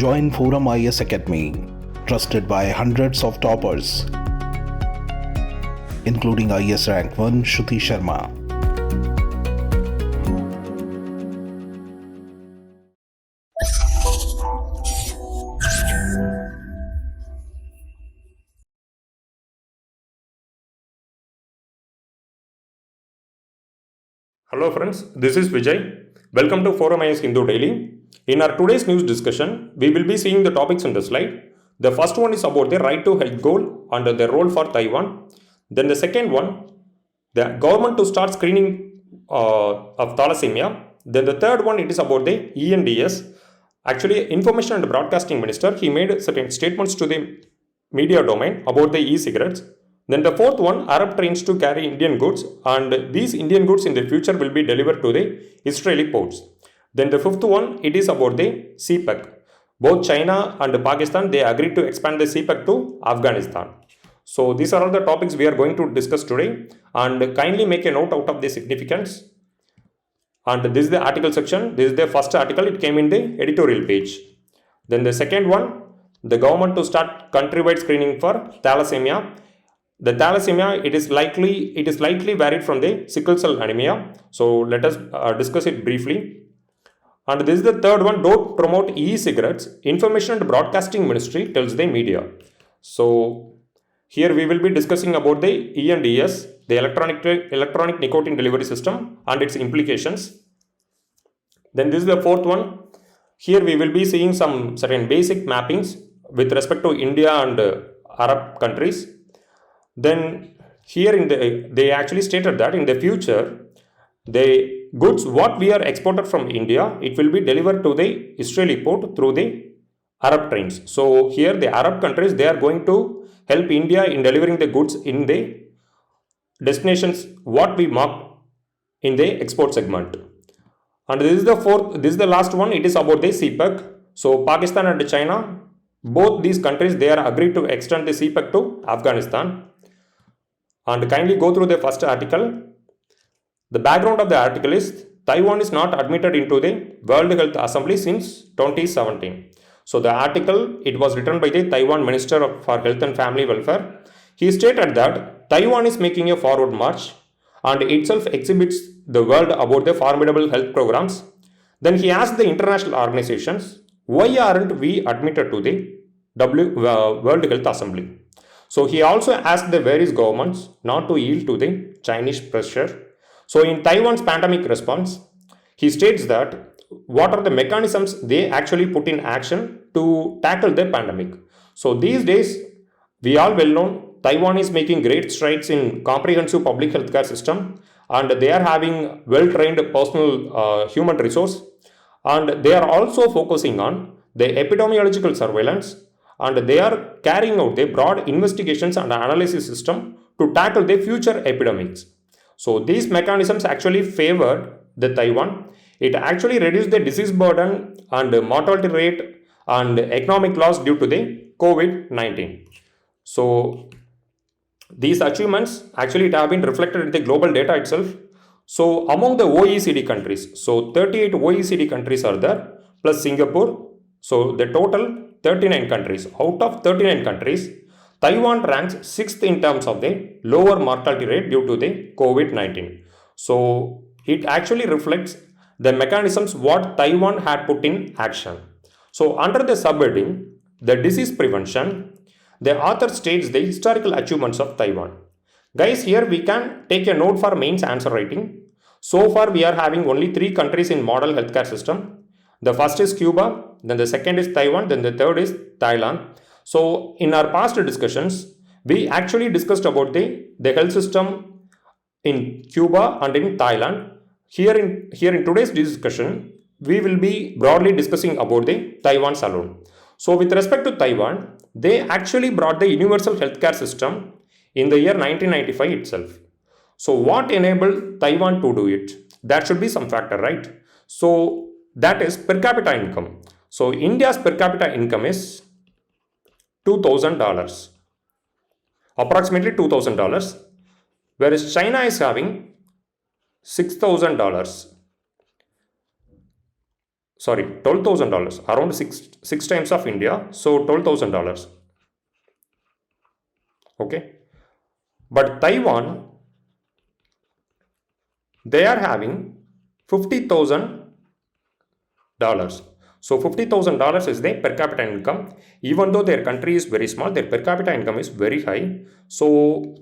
Join ForumIAS Academy, trusted by hundreds of toppers, including IAS Rank 1 Shruti Sharma. Hello friends, this is Vijay. Welcome to ForumIAS Hindu Daily. In our today's news discussion, we will be seeing the topics in the slide. The first one is about the right to health goal and the role for Taiwan. Then the second one, the government to start screening of thalassemia. Then the third one, it is about the ENDS. Actually, Information and Broadcasting Minister, he made certain statements to the media domain about the e-cigarettes. Then the fourth one, Arab trains to carry Indian goods, and these Indian goods in the future will be delivered to the Israeli ports. Then the fifth one, it is about the CPEC. Both China and Pakistan, they agreed to expand the CPEC to Afghanistan. So these are all the topics we are going to discuss today, and kindly make a note out of the significance. And this is the article section. This is the first article. It came in the editorial page. Then the second one, the government to start countrywide screening for thalassemia. The thalassemia, it is slightly varied from the sickle cell anemia. So let us discuss it briefly. And this is the third one, don't promote e-cigarettes. Information and Broadcasting Ministry tells the media. So here we will be discussing about the ENDS, the electronic nicotine delivery system, and its implications. Then this is the fourth one. Here we will be seeing some certain basic mappings with respect to India and Arab countries. Then here they actually stated that in the future, the goods what we are exported from India, it will be delivered to the Israeli port through the Arab trains. So here the Arab countries, they are going to help India in delivering the goods in the destinations what we marked in the export segment. And this is the last one. It is about the CPEC. So Pakistan and China, both these countries, they are agreed to extend the CPEC to Afghanistan. And kindly go through the first article. The background of the article is Taiwan is not admitted into the World Health Assembly since 2017. So the article, it was written by the Taiwan Minister for Health and Family Welfare. He stated that Taiwan is making a forward march and itself exhibits the world about the formidable health programs. Then he asked the international organizations, why aren't we admitted to the World Health Assembly? So he also asked the various governments not to yield to the Chinese pressure. So in Taiwan's pandemic response, he states that what are the mechanisms they actually put in action to tackle the pandemic. So these days, we all well know, Taiwan is making great strides in comprehensive public healthcare system, and they are having well-trained personal human resource, and they are also focusing on the epidemiological surveillance, and they are carrying out the broad investigations and analysis system to tackle the future epidemics. So these mechanisms actually favored the Taiwan. It actually reduced the disease burden and mortality rate and economic loss due to the COVID-19. So these achievements actually have been reflected in the global data itself. So among the OECD countries, so 38 OECD countries are there, plus Singapore. So the total 39 countries. Out of 39 countries, Taiwan ranks 6th in terms of the lower mortality rate due to the COVID-19. So it actually reflects the mechanisms what Taiwan had put in action. So under the subheading, the disease prevention, the author states the historical achievements of Taiwan. Guys, here we can take a note for mains answer writing. So far we are having only 3 countries in model healthcare system. The first is Cuba, then the second is Taiwan, then the third is Thailand. So in our past discussions, we actually discussed about the health system in Cuba and in Thailand. Here in today's discussion, we will be broadly discussing about the Taiwan alone. So with respect to Taiwan, they actually brought the universal healthcare system in the year 1995 itself. So what enabled Taiwan to do it? That should be some factor, right? So that is per capita income. So India's per capita income is $2,000, approximately $2,000, whereas China is having $6,000. $12,000, around six times of India, so $12,000. Okay, but Taiwan, they are having $50,000. So $50,000 is the per capita income. Even though their country is very small, their per capita income is very high. So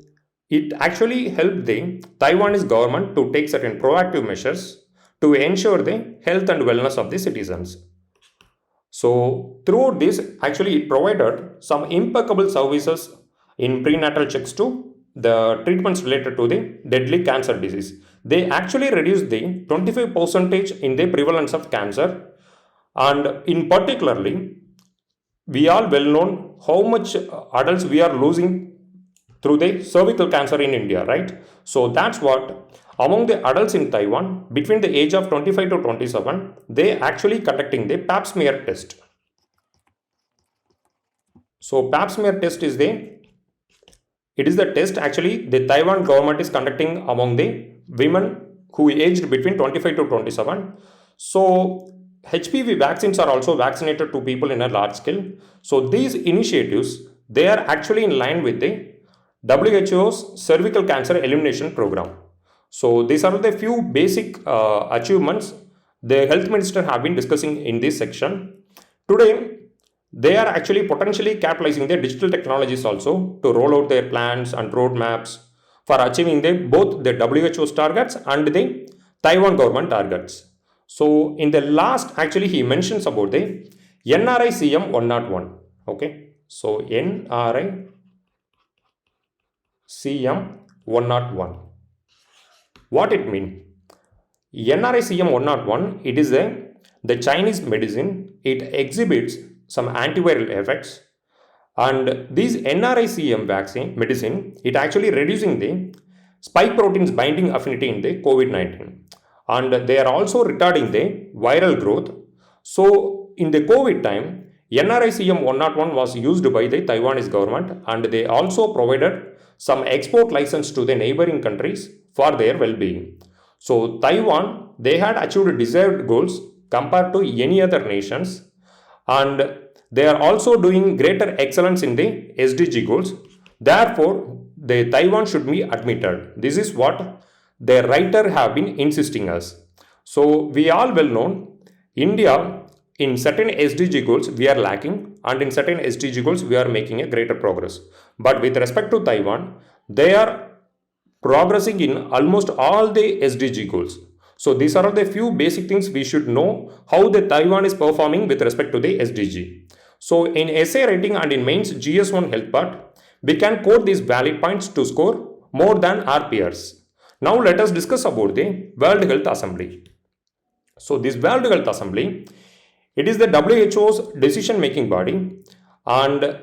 it actually helped the Taiwanese government to take certain proactive measures to ensure the health and wellness of the citizens. So throughout this, actually it provided some impeccable services in prenatal checks to the treatments related to the deadly cancer disease. They actually reduced the 25% in the prevalence of cancer, and in particularly, we are well known how much adults we are losing through the cervical cancer in India, right? So that's what among the adults in Taiwan between the age of 25 to 27, they actually conducting the pap smear test. So pap smear test is the test actually the Taiwan government is conducting among the women who aged between 25 to 27. So HPV vaccines are also vaccinated to people in a large scale. So these initiatives, they are actually in line with the WHO's cervical cancer elimination program. So these are the few basic achievements the health minister have been discussing in this section. Today, they are actually potentially capitalizing their digital technologies also to roll out their plans and roadmaps for achieving both the WHO's targets and the Taiwan government targets. So in the last, actually he mentions about the NRI CM 101. Okay, so NRI CM 101. What it means? NRI CM 101, it is the Chinese medicine. It exhibits some antiviral effects, and this NRI-CM vaccine medicine, it actually reducing the spike proteins binding affinity in the COVID-19, and they are also retarding the viral growth. So in the COVID time, NRI-CM 101 was used by the Taiwanese government, and they also provided some export license to the neighboring countries for their well-being. So Taiwan, they had achieved desired goals compared to any other nations, and they are also doing greater excellence in the SDG goals. Therefore, the Taiwan should be admitted. This is what the writer have been insisting us. So we all well known, India in certain SDG goals we are lacking, and in certain SDG goals we are making a greater progress. But with respect to Taiwan, they are progressing in almost all the SDG goals. So these are the few basic things we should know how the Taiwan is performing with respect to the SDG. So in essay writing and in mains GS1 health part, we can quote these valid points to score more than our peers. Now let us discuss about the World Health Assembly. So this World Health Assembly, it is the WHO's decision making body, and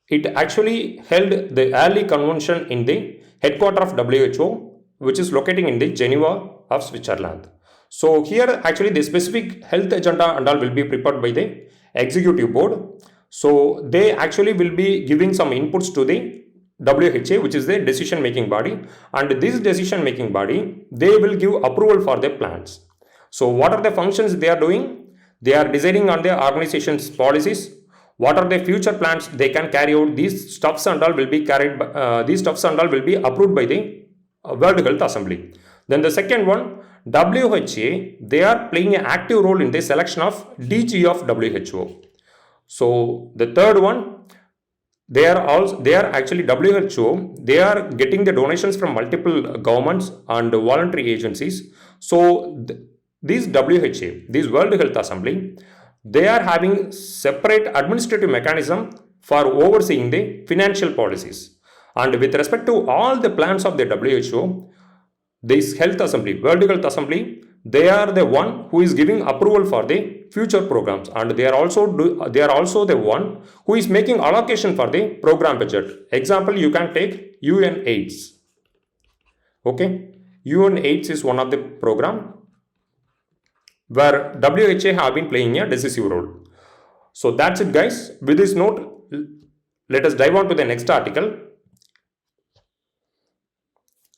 it actually held the early convention in the headquarters of WHO, which is located in the Geneva of Switzerland. So here actually the specific health agenda and all will be prepared by the executive board. So they actually will be giving some inputs to the WHA, which is the decision making body, and this decision making body, they will give approval for their plans. So what are the functions they are doing? They are deciding on the organization's policies. What are the future plans they can carry out? These stuffs and all will be carried by, these stuffs and all will be approved by the World Health Assembly. Then the second one, WHA, they are playing an active role in the selection of DG of WHO. So the third one, they are actually WHO, they are getting the donations from multiple governments and voluntary agencies. So these WHA, this World Health Assembly, they are having separate administrative mechanism for overseeing the financial policies. And with respect to all the plans of the WHO, this Health Assembly, World Health Assembly, they are the one who is giving approval for the future programs, and they are also the one who is making allocation for the program budget. Example, you can take UN-AIDS. Okay, UN-AIDS is one of the program where WHA have been playing a decisive role. So that's it, guys. With this note, let us dive on to the next article.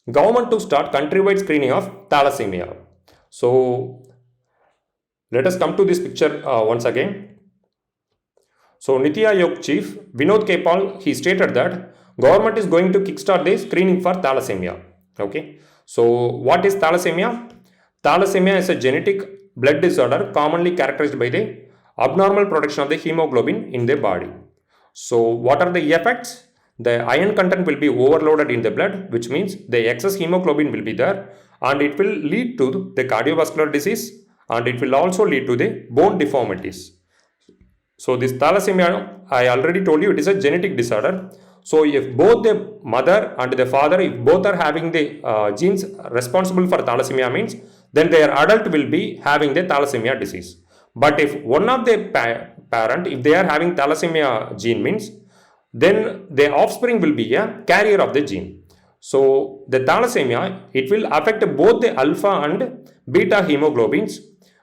Government to start countrywide screening of thalassemia. So Let us come to this picture once again. So Niti Aayog chief Vinod K. Paul, he stated that government is going to kickstart the screening for thalassemia. Okay. So what is thalassemia? Thalassemia is a genetic blood disorder commonly characterized by the abnormal production of the hemoglobin in the body. So what are the effects? The iron content will be overloaded in the blood, which means the excess hemoglobin will be there, and it will lead to the cardiovascular disease, and it will also lead to the bone deformities. So this thalassemia, I already told you, it is a genetic disorder. So if both the mother and the father, if both are having the genes responsible for thalassemia means, then their adult will be having the thalassemia disease. But if one of the parent, if they are having thalassemia gene means, then the offspring will be a carrier of the gene. So the thalassemia, it will affect both the alpha and beta hemoglobins,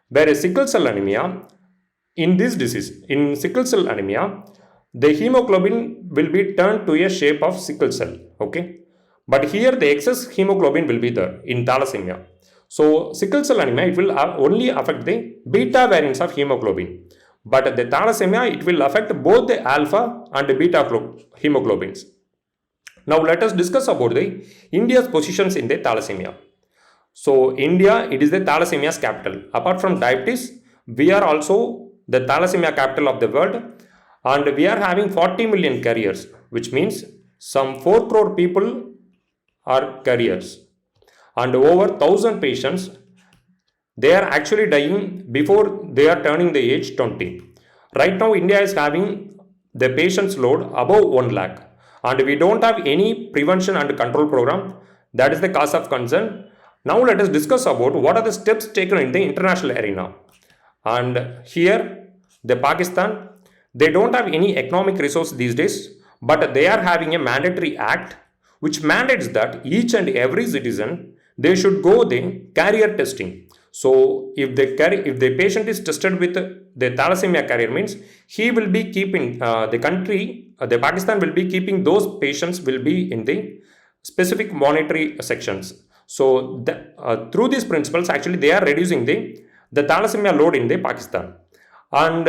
whereas sickle cell anemia, in this disease, in sickle cell anemia, the hemoglobin will be turned to a shape of sickle cell. Okay, but here the excess hemoglobin will be there in thalassemia. So sickle cell anemia, it will only affect the beta variants of hemoglobin, but the thalassemia, it will affect both the alpha and the beta hemoglobins. Now let us discuss about the India's positions in the thalassemia. So India, it is the thalassemia's capital. Apart from diabetes, we are also the thalassemia capital of the world, and we are having 40 million carriers, which means some 4 crore people are carriers, and over 1000 patients, they are actually dying before they are turning the age 20. Right now India is having the patients load above 1 lakh, and we don't have any prevention and control program. That is the cause of concern. Now let us discuss about what are the steps taken in the international arena. And here the Pakistan, they don't have any economic resource these days, but they are having a mandatory act which mandates that each and every citizen, they should go the carrier testing. So if the patient is tested with the thalassemia carrier means, he will be keeping the Pakistan will be keeping those patients will be in the specific monetary sections. So through these principles, actually they are reducing the thalassemia load in the Pakistan. And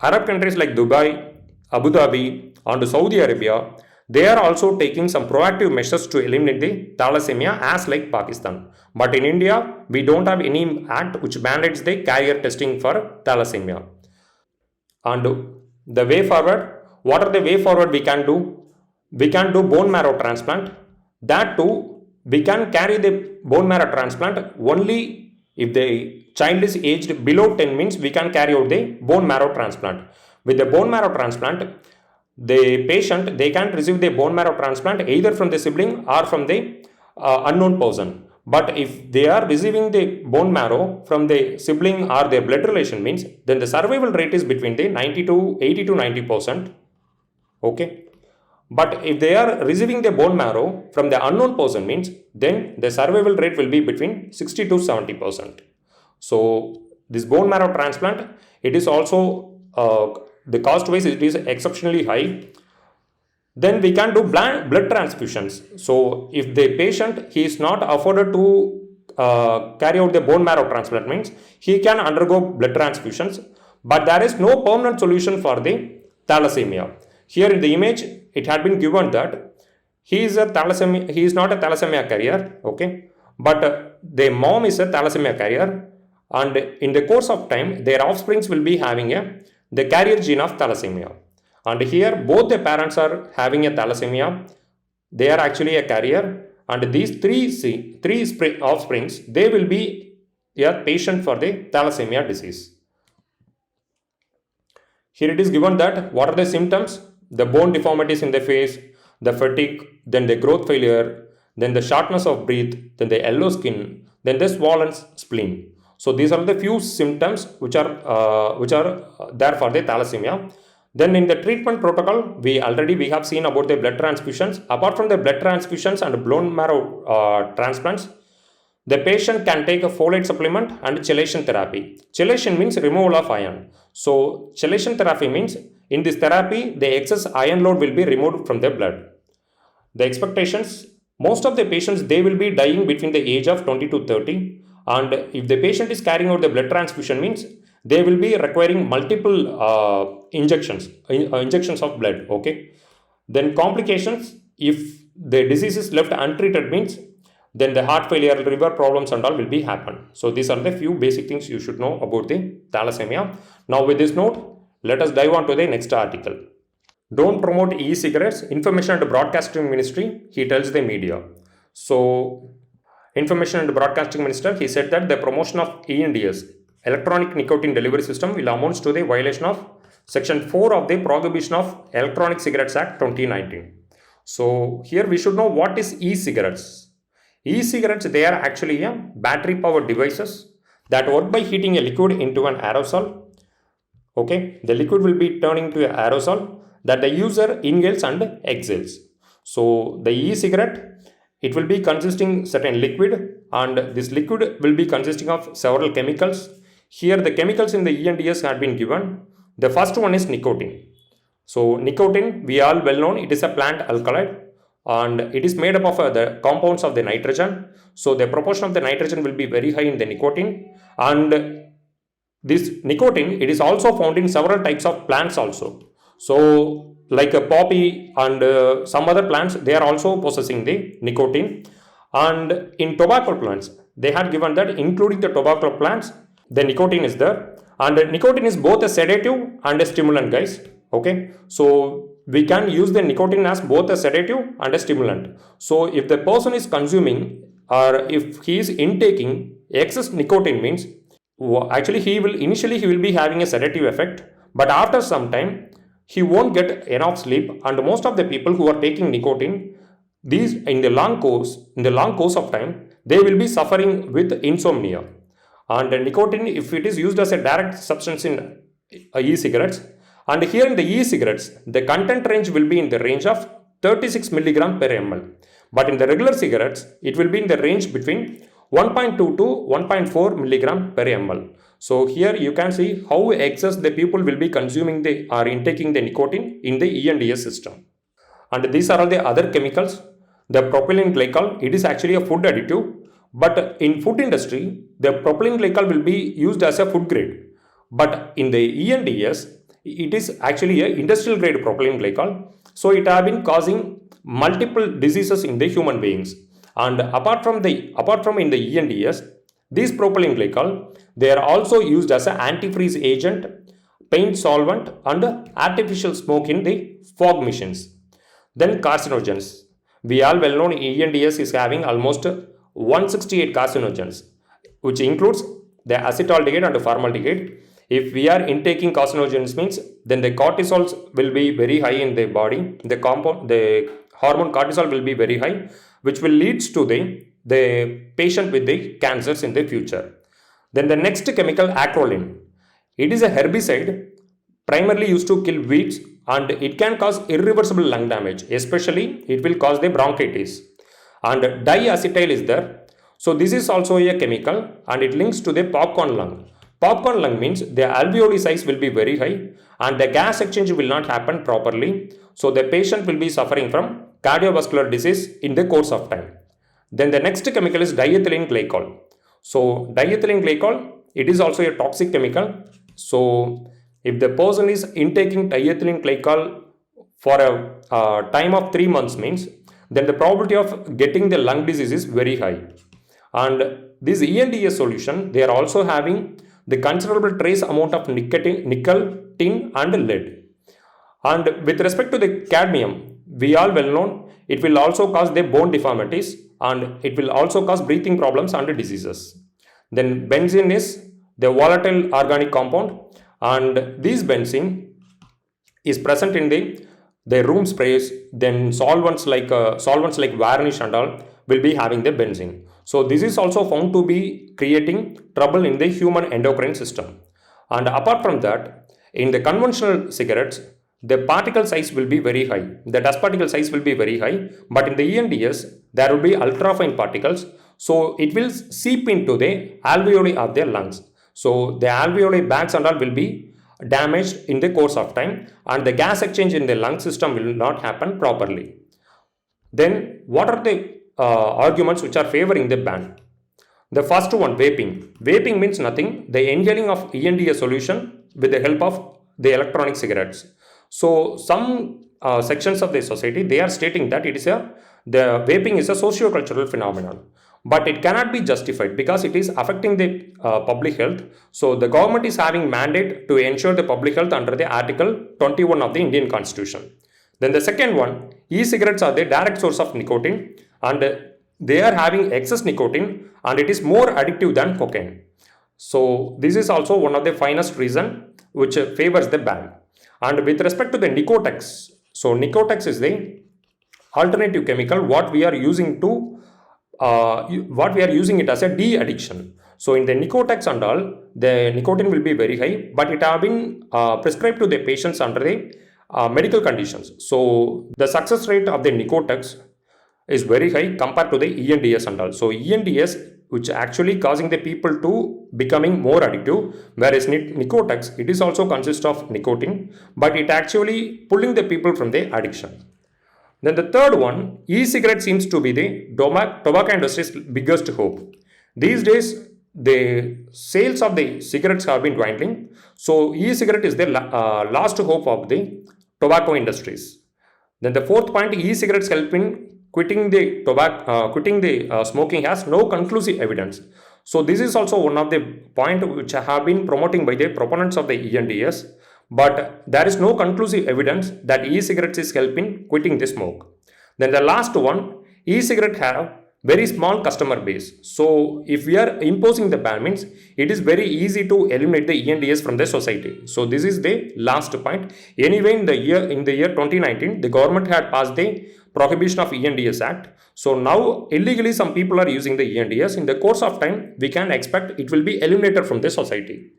Arab countries like Dubai, Abu Dhabi and Saudi Arabia, they are also taking some proactive measures to eliminate the thalassemia as like Pakistan. But in India, we don't have any act which mandates the carrier testing for thalassemia. And the way forward, what are the way forward we can do? We can do bone marrow transplant. That too, we can carry the bone marrow transplant only if the child is aged below 10 means we can carry out the bone marrow transplant. With the bone marrow transplant, the patient, they can receive the bone marrow transplant either from the sibling or from the unknown person. But if they are receiving the bone marrow from the sibling or their blood relation means, then the survival rate is between the 80 to 90%. Okay. But if they are receiving the bone marrow from the unknown person means, then the survival rate will be between 60 to 70%. So this bone marrow transplant, it is also the cost wise it is exceptionally high. Then we can do blood transfusions. So if the patient, he is not afforded to carry out the bone marrow transplant means, he can undergo blood transfusions, but there is no permanent solution for the thalassemia. Here in the image, it had been given that he is not a thalassemia carrier, okay, but the mom is a thalassemia carrier, and in the course of time, their offsprings will be having the carrier gene of thalassemia. And here, both the parents are having a thalassemia, they are actually a carrier, and these three offsprings, they will be a patient for the thalassemia disease. Here it is given that what are the symptoms? The bone deformities in the face, the fatigue, then the growth failure, then the shortness of breath, then the yellow skin, then the swollen spleen. So these are the few symptoms which are there for the thalassemia. Then in the treatment protocol, we have seen about the blood transfusions. Apart from the blood transfusions and bone marrow transplants, the patient can take a folate supplement and chelation therapy. Chelation means removal of iron. So chelation therapy means in this therapy, the excess iron load will be removed from the blood. The expectations, most of the patients, they will be dying between the age of 20 to 30, And if the patient is carrying out the blood transfusion means they will be requiring multiple injections of blood. Okay. Then complications, if the disease is left untreated means then the heart failure, liver problems and all will be happen. So these are the few basic things you should know about the thalassemia. Now with this note, let us dive on to the next article. Don't promote e-cigarettes, Information and Broadcasting Ministry, he tells the media. So Information and Broadcasting Minister, he said that the promotion of ENDS, Electronic Nicotine Delivery System, will amount to the violation of Section 4 of the Prohibition of Electronic Cigarettes Act 2019. So here we should know what is e-cigarettes. E-cigarettes, they are actually battery powered devices that work by heating a liquid into an aerosol. Okay, the liquid will be turning to an aerosol that the user inhales and exhales. So the e-cigarette, it will be consisting certain liquid, and this liquid will be consisting of several chemicals. Here the chemicals in the ENDS have been given. The first one is nicotine. So nicotine, we all well known, it is a plant alkaloid and it is made up of the compounds of the nitrogen. So the proportion of the nitrogen will be very high in the nicotine, and this nicotine, it is also found in several types of plants also. So like a poppy and some other plants, they are also possessing the nicotine. And in tobacco plants, they had given that including the tobacco plants, the nicotine is there. And nicotine is both a sedative and a stimulant, guys. Okay, so we can use the nicotine as both a sedative and a stimulant. So if the person is consuming or if he is intaking excess nicotine means actually he will be having a sedative effect, but after some time he won't get enough sleep, and most of the people who are taking nicotine, these in the long course of time, they will be suffering with insomnia. And nicotine, if it is used as a direct substance in e-cigarettes, and here in the e-cigarettes, the content range will be in the range of 36 mg per ml. But in the regular cigarettes, it will be in the range between 1.2 to 1.4 mg per ml. So here you can see how excess the people will be consuming or intaking the nicotine in the ENDS system. And these are all the other chemicals. The propylene glycol, it is actually a food additive. But in food industry, the propylene glycol will be used as a food grade. But in the ENDS, it is actually a industrial grade propylene glycol. So it has been causing multiple diseases in the human beings. And apart from in the ENDS, these propylene glycol, they are also used as an antifreeze agent, paint solvent and artificial smoke in the fog machines. Then carcinogens. We all well known ENDS is having almost 168 carcinogens, which includes the acetaldehyde and formaldehyde. If we are intaking carcinogens means then the cortisols will be very high in the body. The hormone cortisol will be very high, which will leads to the patient with the cancers in the future. Then the next chemical, acrolein. It is a herbicide primarily used to kill weeds, and it can cause irreversible lung damage. Especially it will cause the bronchitis. And diacetyl is there. So this is also a chemical and it links to the popcorn lung. Popcorn lung means the alveoli size will be very high and the gas exchange will not happen properly. So the patient will be suffering from cardiovascular disease in the course of time. Then the next chemical is diethylene glycol. So diethylene glycol, it is also a toxic chemical. So if the person is intaking diethylene glycol for a time of 3 months means, then the probability of getting the lung disease is very high. And this ENDS solution, they are also having the considerable trace amount of nickel, tin and lead. And with respect to the cadmium, we all well known, it will also cause the bone deformities and it will also cause breathing problems and diseases. Then benzene is the volatile organic compound, and this benzene is present in the room sprays. Then solvents like varnish and all will be having the benzene. So this is also found to be creating trouble in the human endocrine system. And apart from that, in the conventional cigarettes, the particle size will be very high. The dust particle size will be very high. But in the ENDS, there will be ultrafine particles. So it will seep into the alveoli of their lungs. So the alveoli bags and all will be damaged in the course of time, and the gas exchange in the lung system will not happen properly. Then what are the arguments which are favoring the ban? The first one, vaping. Vaping means nothing. The inhaling of ENDA solution with the help of the electronic cigarettes. So some sections of the society, they are stating that the vaping is a socio-cultural phenomenon, but it cannot be justified because it is affecting the public health. So the government is having mandate to ensure the public health under the Article 21 of the Indian Constitution. Then the second one, e-cigarettes are the direct source of nicotine, and they are having excess nicotine, and it is more addictive than cocaine. So this is also one of the finest reason which favors the ban. And with respect to the Nicotex, so Nicotex is the alternative chemical what we are using it as a de-addiction. So in the Nicotex and all, the nicotine will be very high, but it have been prescribed to the patients under the medical conditions. So the success rate of the Nicotex is very high compared to the ENDS and all. So ENDS, which actually causing the people to becoming more addictive, whereas Nicotex, it is also consists of nicotine, but it actually pulling the people from the addiction. Then the third one, e-cigarette seems to be the tobacco industry's biggest hope. These days, the sales of the cigarettes have been dwindling. So e-cigarette is the last hope of the tobacco industries. Then the fourth point, e-cigarettes help in quitting the smoking has no conclusive evidence. So this is also one of the point which have been promoting by the proponents of the ENDS, but there is no conclusive evidence that e-cigarettes is helping quitting the smoke. Then the last one, e-cigarette have very small customer base. So if we are imposing the ban means it is very easy to eliminate the ENDS from the society. So this is the last point. Anyway, in the year 2019, the government had passed the Prohibition of ENDS Act. So now illegally some people are using the ENDS. In the course of time, we can expect it will be eliminated from the society.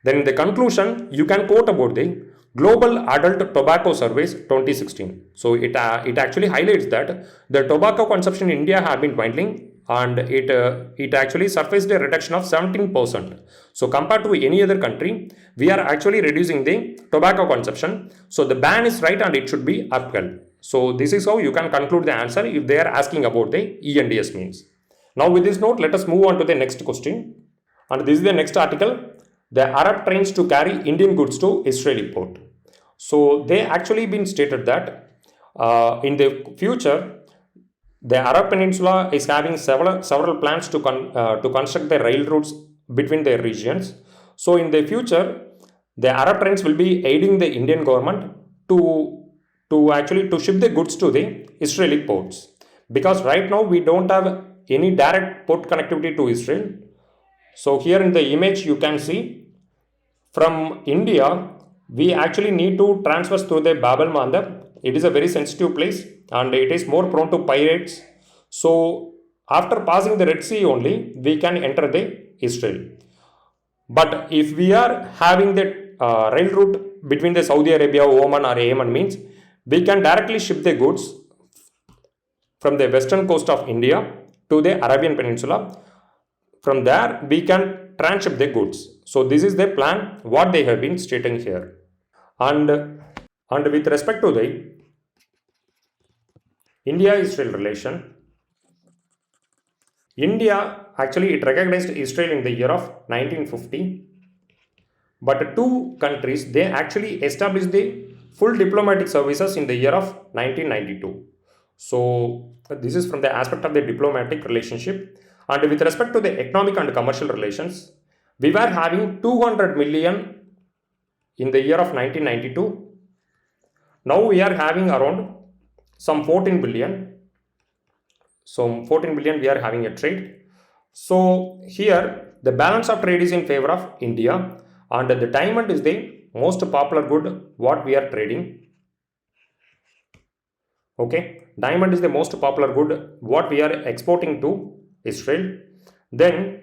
Then in the conclusion, you can quote about the Global Adult Tobacco Surveys 2016. So it actually highlights that the tobacco consumption in India have been dwindling, and it actually surfaced a reduction of 17%. So compared to any other country, we are actually reducing the tobacco consumption. So the ban is right and it should be upheld. So this is how you can conclude the answer if they are asking about the ENDS means. Now with this note, let us move on to the next question. And this is the next article. The Arab trains to carry Indian goods to Israeli port. So they actually been stated that in the future, the Arab Peninsula is having several plans to construct the rail routes between their regions. So in the future, the Arab trains will be aiding the Indian government to ship the goods to the Israeli ports, because right now we don't have any direct port connectivity to Israel. So here in the image you can see from India we actually need to transfer through the Bab al-Mandab. It is a very sensitive place and it is more prone to pirates. So after passing the Red Sea only we can enter the Israel. But if we are having the rail route between the Saudi Arabia, Oman or Yemen means we can directly ship the goods from the western coast of India to the Arabian Peninsula. From there, we can transship the goods. So this is the plan, what they have been stating here. And with respect to the India-Israel relation, India actually it recognized Israel in the year of 1950. But two countries, they actually established the full diplomatic services in the year of 1992. So this is from the aspect of the diplomatic relationship. And with respect to the economic and commercial relations, we were having 200 million in the year of 1992. Now we are having around some 14 billion. So 14 billion we are having a trade. So here the balance of trade is in favor of India, and the diamond is the most popular good what we are trading. Okay, diamond is the most popular good what we are exporting to Israel. Then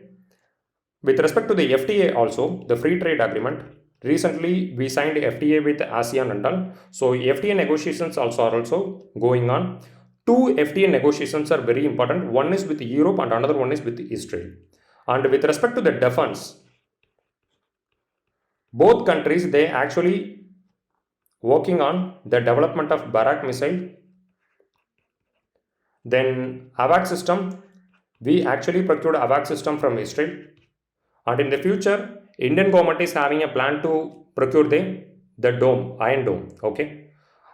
with respect to the FTA also, the free trade agreement, recently we signed FTA with ASEAN and all. So FTA negotiations also are also going on. Two FTA negotiations are very important. One is with Europe and another one is with Israel. And with respect to the defense, both countries they actually working on the development of Barak missile, then AVAC system, we actually procured AVAC system from Israel. And in the future, Indian government is having a plan to procure the dome, iron dome. Okay.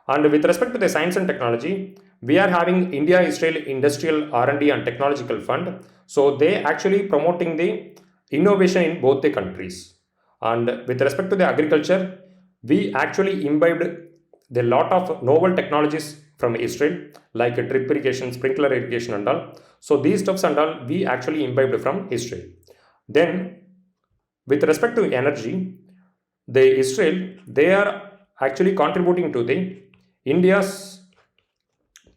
And with respect to the science and technology, we are having India-Israel Industrial R&D and Technological Fund. So they actually promoting the innovation in both the countries. And with respect to the agriculture, we actually imbibed the lot of novel technologies from Israel, like drip irrigation, sprinkler irrigation and all. So these stuffs and all we actually imbibed from Israel. Then with respect to energy, the Israel, they are actually contributing to the India's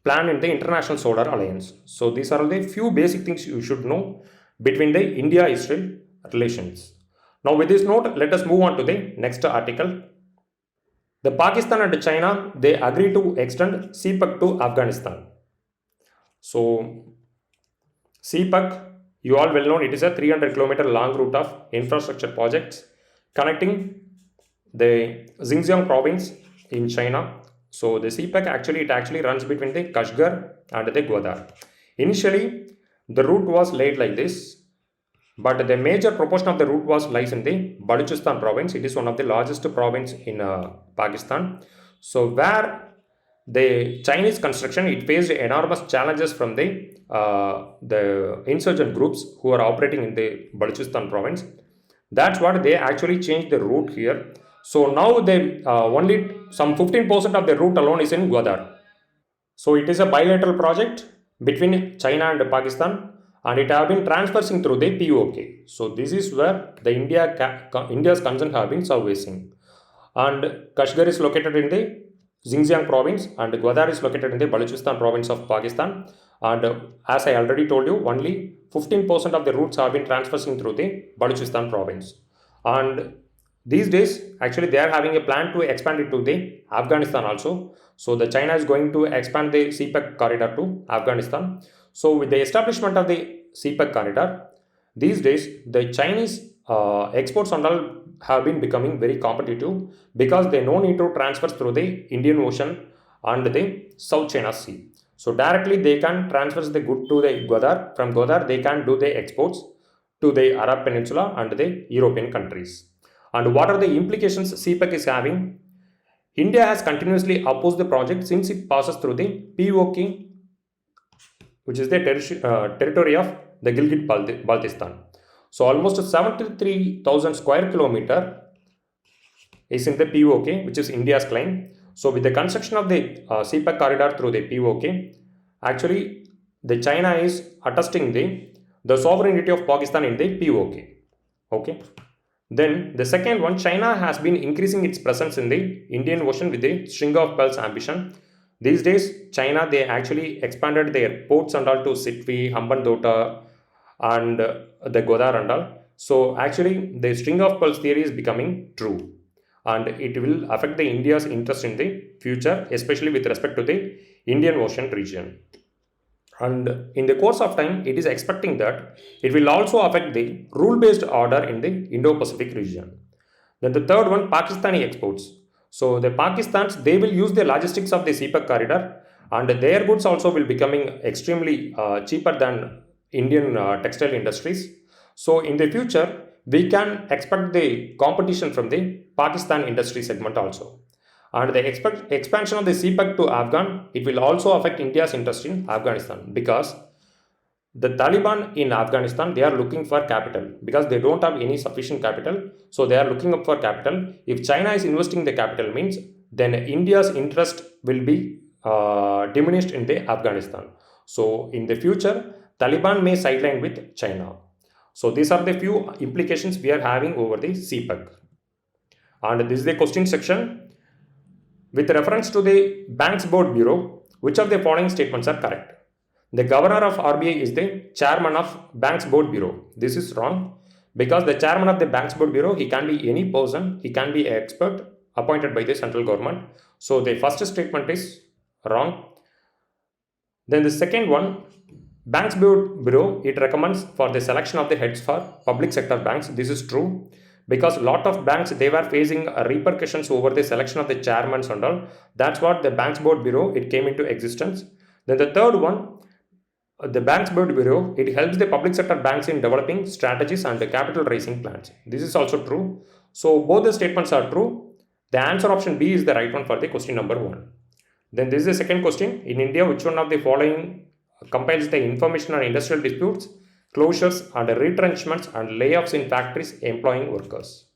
plan in the International Solar Alliance. So these are the few basic things you should know between the India-Israel relations. Now with this note, let us move on to the next article. The Pakistan and China, they agree to extend CPEC to Afghanistan. So CPEC, you all well known, it is a 300-kilometer long route of infrastructure projects connecting the Xinjiang province in China. So the CPEC it actually runs between the Kashgar and the Gwadar. Initially, the route was laid like this, but the major proportion of the route lies in the Balochistan province. It is one of the largest province in Pakistan. So where the Chinese construction, it faced enormous challenges from the insurgent groups who are operating in the Balochistan province. That's what they actually changed the route here. So now they only some 15% of the route alone is in Gwadar. So it is a bilateral project between China and Pakistan, and it have been transversing through the POK. So this is where the India's concern have been surfacing. And Kashgar is located in the Xinjiang province, and Gwadar is located in the Balochistan province of Pakistan. And as I already told you, only 15% of the routes have been transversing through the Balochistan province. And these days, actually, they are having a plan to expand it to the Afghanistan also. So the China is going to expand the CPEC corridor to Afghanistan. So with the establishment of the CPEC corridor, these days the Chinese exports and all have been becoming very competitive because they no need to transfer through the Indian Ocean and the South China Sea. So directly they can transfer the good to the Gwadar. From Gwadar they can do the exports to the Arab Peninsula and the European countries. And what are the implications CPEC is having? India has continuously opposed the project since it passes through the POK, which is the territory of the Gilgit-Baltistan. So almost 73,000 square kilometer is in the POK, which is India's claim. So with the construction of the CPEC corridor through the POK, actually the China is attesting the sovereignty of Pakistan in the POK. Okay. Then the second one, China has been increasing its presence in the Indian Ocean with the string of pearls ambition. These days, China, they actually expanded their ports and all to Sitwe, Hambantota and the Gwadar and all. So actually, the string of pearls theory is becoming true. And it will affect the India's interest in the future, especially with respect to the Indian Ocean region. And in the course of time, it is expecting that it will also affect the rule-based order in the Indo-Pacific region. Then the third one, Pakistani exports. So the Pakistans, they will use the logistics of the CPEC corridor, and their goods also will becoming extremely cheaper than Indian textile industries. So in the future, we can expect the competition from the Pakistan industry segment also. And the expansion of the CPEC to Afghan, it will also affect India's interest in Afghanistan because the Taliban in Afghanistan, they are looking for capital because they don't have any sufficient capital. So they are looking up for capital. If China is investing the capital means, then India's interest will be diminished in the Afghanistan. So in the future, Taliban may sideline with China. So these are the few implications we are having over the CPEC. And this is the question section. With reference to the Banks Board Bureau, which of the following statements are correct? The governor of RBI is the chairman of Banks Board Bureau. This is wrong because the chairman of the Banks Board Bureau, he can be any person, he can be an expert appointed by the central government. So the first statement is wrong. Then the second one, Banks Board Bureau, it recommends for the selection of the heads for public sector banks. This is true because a lot of banks, they were facing repercussions over the selection of the chairmen and all. That's what the Banks Board Bureau, it came into existence. Then the third one, The Banks Board Bureau, it helps the public sector banks in developing strategies and capital raising plans. This is also true. So both the statements are true. The answer option B is the right one for the question number 1. Then this is the second question. In India, which one of the following compiles the information on industrial disputes, closures and retrenchments and layoffs in factories employing workers?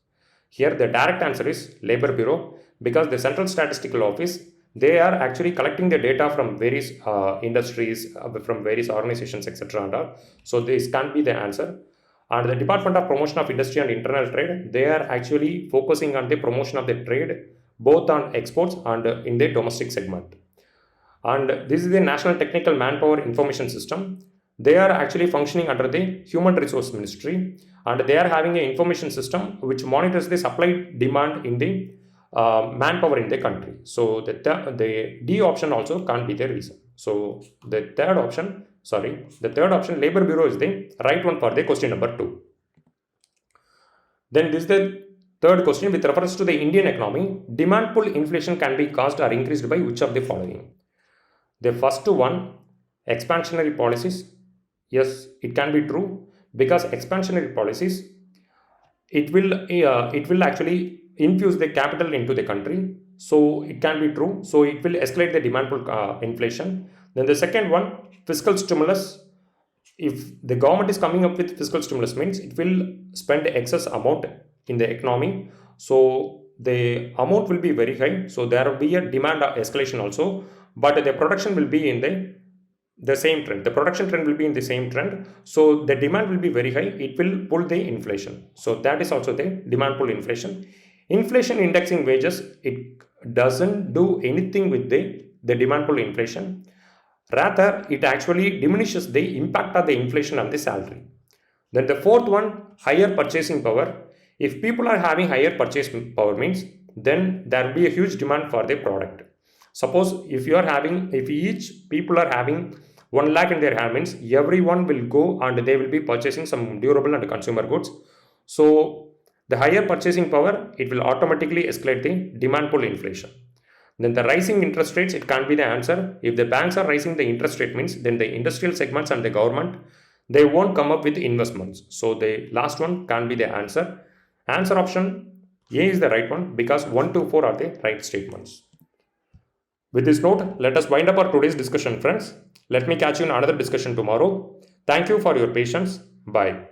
Here the direct answer is Labor Bureau, because the Central Statistical Office, they are actually collecting the data from various industries, from various organizations, etc. and all. So this can't be the answer. And the Department of Promotion of Industry and Internal Trade, they are actually focusing on the promotion of the trade, both on exports and in the domestic segment. And this is the National Technical Manpower Information System. They are actually functioning under the Human Resource Ministry, and they are having an information system which monitors the supply demand in the manpower in the country. So the D option also can't be the reason. So the third option, Labor Bureau is the right one for the question number 2. Then this is the third question with reference to the Indian economy. Demand pull inflation can be caused or increased by which of the following? The first one, expansionary policies. Yes, it can be true, because expansionary policies, it will actually infuse the capital into the country. So it can be true. So it will escalate the demand pull inflation. Then the second one, fiscal stimulus. If the government is coming up with fiscal stimulus, means it will spend excess amount in the economy. So the amount will be very high. So there will be a demand escalation also, but the production will be in the same trend. The production trend will be in the same trend. So the demand will be very high. It will pull the inflation. So that is also the demand pull inflation. Inflation indexing wages, it doesn't do anything with the demand pull inflation. Rather, it actually diminishes the impact of the inflation on the salary. Then the fourth one, higher purchasing power. If people are having higher purchasing power, means then there will be a huge demand for the product. Suppose if each people are having 1 lakh in their hand, means everyone will go and they will be purchasing some durable and consumer goods. So the higher purchasing power, it will automatically escalate the demand pull inflation. Then the rising interest rates, it can't be the answer. If the banks are raising the interest rate, means then the industrial segments and the government, they won't come up with investments. So the last one can't be the answer. Answer option A is the right one, because 1 to 4 are the right statements. With this note, let us wind up our today's discussion, friends. Let me catch you in another discussion tomorrow. Thank you for your patience. Bye.